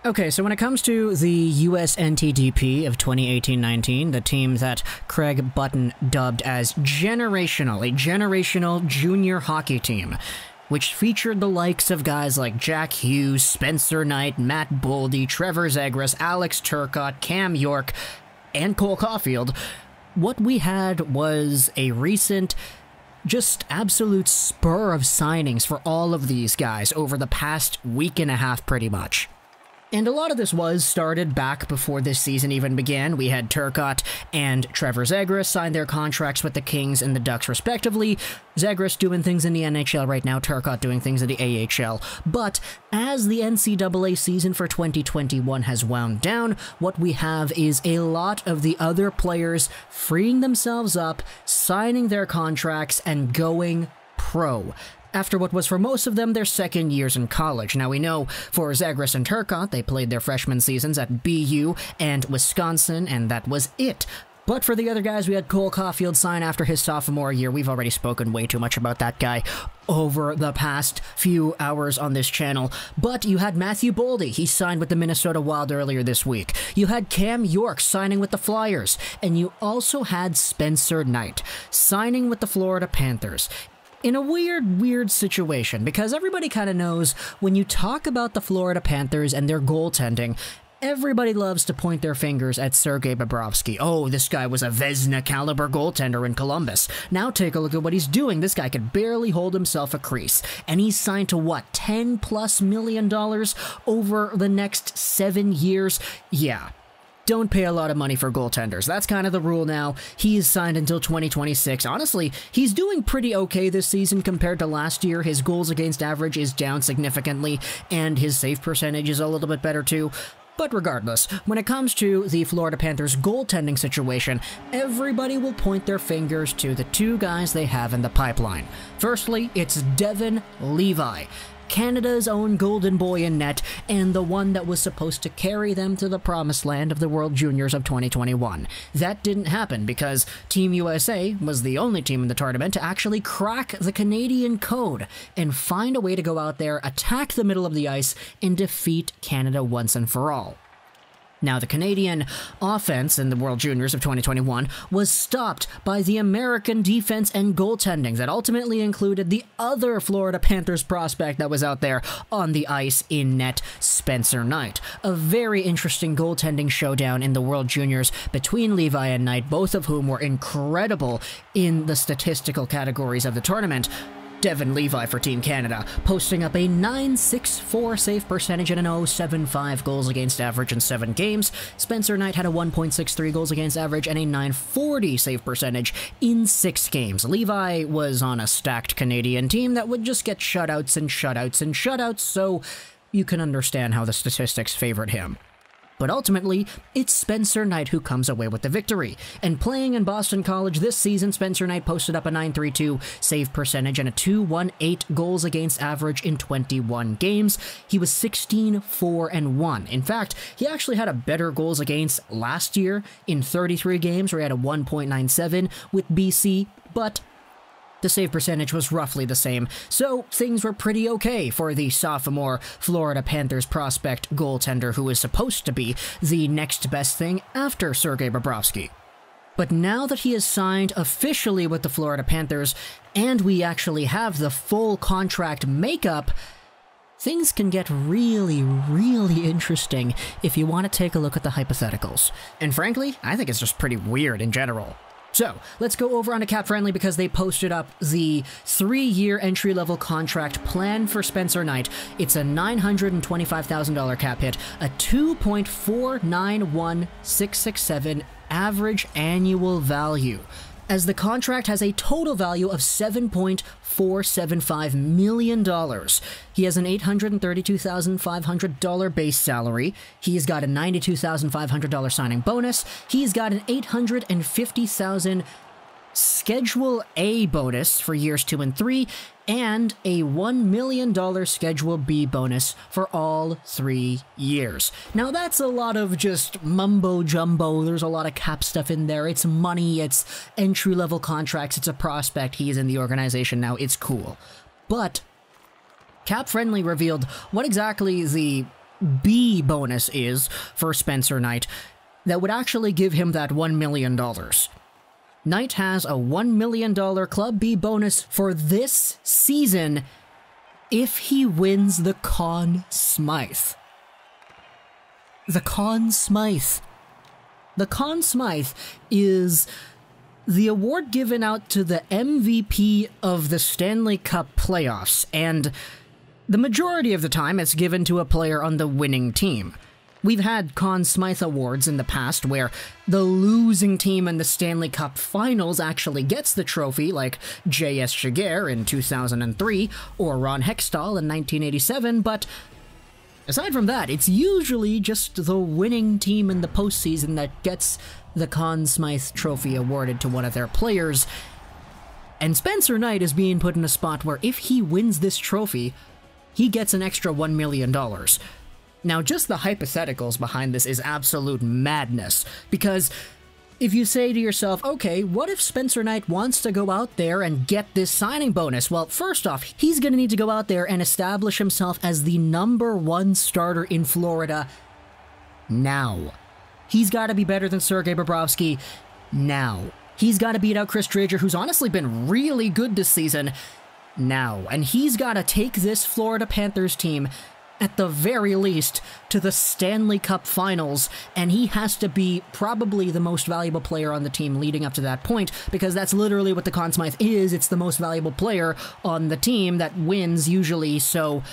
Okay, so when it comes to the USNTDP of 2018-19, the team that Craig Button dubbed as generational, a generational junior hockey team, which featured the likes of guys like Jack Hughes, Spencer Knight, Matt Boldy, Trevor Zegras, Alex Turcotte, Cam York, and Cole Caulfield, what we had was a recent, just absolute spur of signings for all of these guys over the past week and a half, pretty much. And a lot of this was started back before this season even began. We had Turcotte and Trevor Zegras sign their contracts with the Kings and the Ducks respectively. Zegras doing things in the NHL right now, Turcotte doing things in the AHL. But as the NCAA season for 2021 has wound down, what we have is a lot of the other players freeing themselves up, signing their contracts, and going pro after what was for most of them their second years in college. Now we know for Zegras and Turcotte, they played their freshman seasons at BU and Wisconsin, and that was it. But for the other guys, we had Cole Caulfield sign after his sophomore year. We've already spoken way too much about that guy over the past few hours on this channel. But you had Matthew Boldy. He signed with the Minnesota Wild earlier this week. You had Cam York signing with the Flyers. And you also had Spencer Knight signing with the Florida Panthers. In a weird situation, because everybody kind of knows when you talk about the Florida Panthers and their goaltending, everybody loves to point their fingers at Sergei Bobrovsky. Oh, this guy was a Vezina caliber goaltender in Columbus. Now take a look at what he's doing. This guy could barely hold himself a crease. And he's signed to what, $10+ million over the next 7 years? Yeah. Don't pay a lot of money for goaltenders. That's kind of the rule now. He is signed until 2026. Honestly, he's doing pretty okay this season compared to last year. His goals against average is down significantly, and his save percentage is a little bit better too. But regardless, when it comes to the Florida Panthers goaltending situation, everybody will point their fingers to the two guys they have in the pipeline. Firstly, it's Devon Levi, Canada's own golden boy in net, and the one that was supposed to carry them to the promised land of the World Juniors of 2021. That didn't happen because Team USA was the only team in the tournament to actually crack the Canadian code and find a way to go out there, attack the middle of the ice, and defeat Canada once and for all. Now, the Canadian offense in the World Juniors of 2021 was stopped by the American defense and goaltending that ultimately included the other Florida Panthers prospect that was out there on the ice in net, Spencer Knight. A very interesting goaltending showdown in the World Juniors between Levi and Knight, both of whom were incredible in the statistical categories of the tournament. Devon Levi for Team Canada, posting up a .964 save percentage and an .075 goals against average in 7 games. Spencer Knight had a 1.63 goals against average and a .940 save percentage in 6 games. Levi was on a stacked Canadian team that would just get shutouts and shutouts and shutouts, so you can understand how the statistics favored him. But ultimately, it's Spencer Knight who comes away with the victory. And playing in Boston College this season, Spencer Knight posted up a .932 save percentage and a .218 goals against average in 21 games. He was 16-4-1. In fact, he actually had a better goals against last year in 33 games, where he had a 1.97 with BC, but the save percentage was roughly the same, so things were pretty okay for the sophomore Florida Panthers prospect goaltender who is supposed to be the next best thing after Sergei Bobrovsky. But now that he is signed officially with the Florida Panthers, and we actually have the full contract makeup, things can get really interesting if you want to take a look at the hypotheticals. And frankly, I think it's just pretty weird in general. So, let's go over onto Cap Friendly because they posted up the 3-year entry-level contract plan for Spencer Knight. It's a $925,000 cap hit, a 2.491667 average annual value, as the contract has a total value of $7.475 million. He has an $832,500 base salary. He's got a $92,500 signing bonus. He's got an $850,000 Schedule A bonus for years 2 and 3, and a $1 million Schedule B bonus for all 3 years. Now that's a lot of just mumbo-jumbo. There's a lot of cap stuff in there. It's money, it's entry-level contracts, it's a prospect. He's in the organization now. It's cool. But Cap Friendly revealed what exactly the B bonus is for Spencer Knight that would actually give him that $1 million. Knight has a $1 million Club B bonus for this season if he wins the Conn Smythe. The Conn Smythe. The Conn Smythe is the award given out to the MVP of the Stanley Cup playoffs, and the majority of the time it's given to a player on the winning team. We've had Conn Smythe awards in the past where the losing team in the Stanley Cup finals actually gets the trophy, like J.S. Giguère in 2003 or Ron Hextall in 1987, but aside from that, it's usually just the winning team in the postseason that gets the Conn Smythe trophy awarded to one of their players. And Spencer Knight is being put in a spot where if he wins this trophy, he gets an extra $1 million. Now, just the hypotheticals behind this is absolute madness, because if you say to yourself, okay, what if Spencer Knight wants to go out there and get this signing bonus? Well, first off, he's going to need to go out there and establish himself as the #1 starter in Florida now. He's got to be better than Sergei Bobrovsky now. He's got to beat out Chris Driedger, who's honestly been really good this season, now. And he's got to take this Florida Panthers team at the very least, to the Stanley Cup Finals, and he has to be probably the most valuable player on the team leading up to that point, because that's literally what the Conn Smythe is. It's the most valuable player on the team that wins, usually, so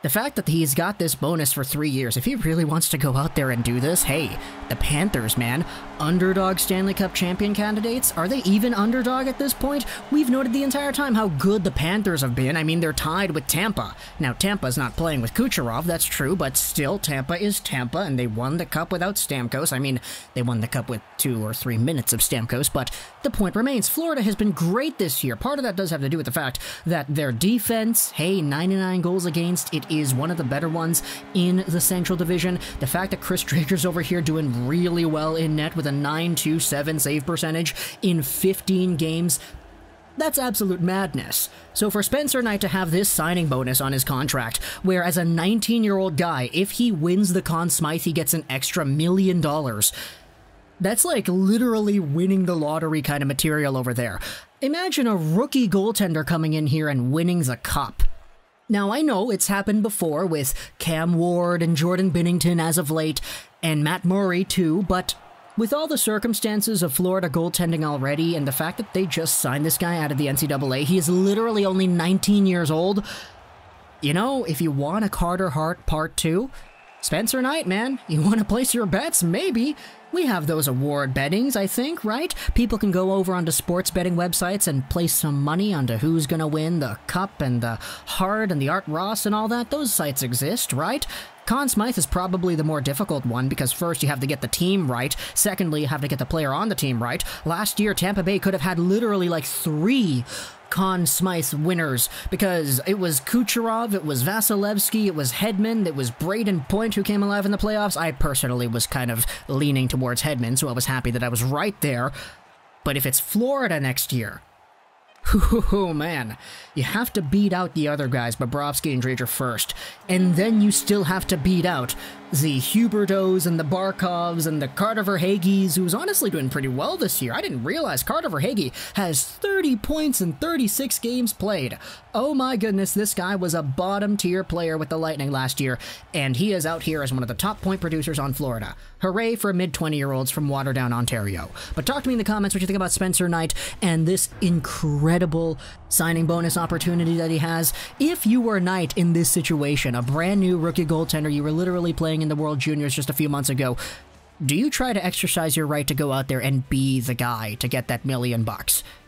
the fact that he's got this bonus for 3 years, if he really wants to go out there and do this, hey, the Panthers, man, underdog Stanley Cup champion candidates, are they even underdog at this point? We've noted the entire time how good the Panthers have been. I mean, they're tied with Tampa. Now, Tampa's not playing with Kucherov, that's true, but still, Tampa is Tampa, and they won the Cup without Stamkos. I mean, they won the Cup with 2 or 3 minutes of Stamkos, but the point remains, Florida has been great this year. Part of that does have to do with the fact that their defense, hey, 99 goals against, it is one of the better ones in the Central Division. The fact that Chris Driedger's over here doing really well in net with a .927 save percentage in 15 games, that's absolute madness. So for Spencer Knight to have this signing bonus on his contract, where as a 19-year-old guy, if he wins the Conn Smythe, he gets an extra $1 million, that's like literally winning the lottery kind of material over there. Imagine a rookie goaltender coming in here and winning the cup. Now, I know it's happened before with Cam Ward and Jordan Binnington as of late, and Matt Murray too, but with all the circumstances of Florida goaltending already, and the fact that they just signed this guy out of the NCAA, he is literally only 19 years old. You know, if you want a Carter Hart Part 2, Spencer Knight, man, you want to place your bets? Maybe. We have those award bettings, I think, right? People can go over onto sports betting websites and place some money onto who's gonna win the Cup and the Hart and the Art Ross and all that. Those sites exist, right? Conn Smythe is probably the more difficult one because first you have to get the team right, secondly you have to get the player on the team right. Last year Tampa Bay could have had literally like 3 Conn Smythe winners because it was Kucherov, it was Vasilevsky, it was Hedman, it was Braden Point who came alive in the playoffs. I personally was kind of leaning towards Hedman, so I was happy that I was right there. But if it's Florida next year, oh man, you have to beat out the other guys, Bobrovsky and Driedger first, and then you still have to beat out the Hubertos and the Barkovs and the Carter Verhaeghes, who's honestly doing pretty well this year. I didn't realize Carter Verhaeghe has 30 points in 36 games played. Oh my goodness, this guy was a bottom-tier player with the Lightning last year, and he is out here as one of the top point producers on Florida. Hooray for mid-20-year-olds from Waterdown, Ontario. But talk to me in the comments what you think about Spencer Knight and this incredible signing bonus opportunity that he has. If you were Knight in this situation, a brand new rookie goaltender, you were literally playing in the World Juniors just a few months ago, do you try to exercise your right to go out there and be the guy to get that $1 million?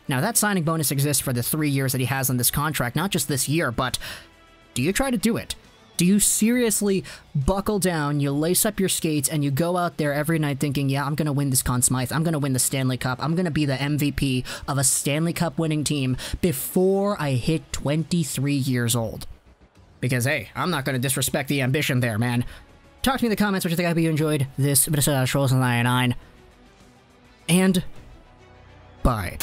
Now, that signing bonus exists for the 3 years that he has on this contract, not just this year, but do you try to do it? Do you seriously buckle down, you lace up your skates, and you go out there every night thinking, yeah, I'm going to win this Conn Smythe, I'm going to win the Stanley Cup, I'm going to be the MVP of a Stanley Cup winning team before I hit 23 years old? Because, hey, I'm not going to disrespect the ambition there, man. Talk to me in the comments what you think. I hope you enjoyed this episode of Trolls 99. And bye.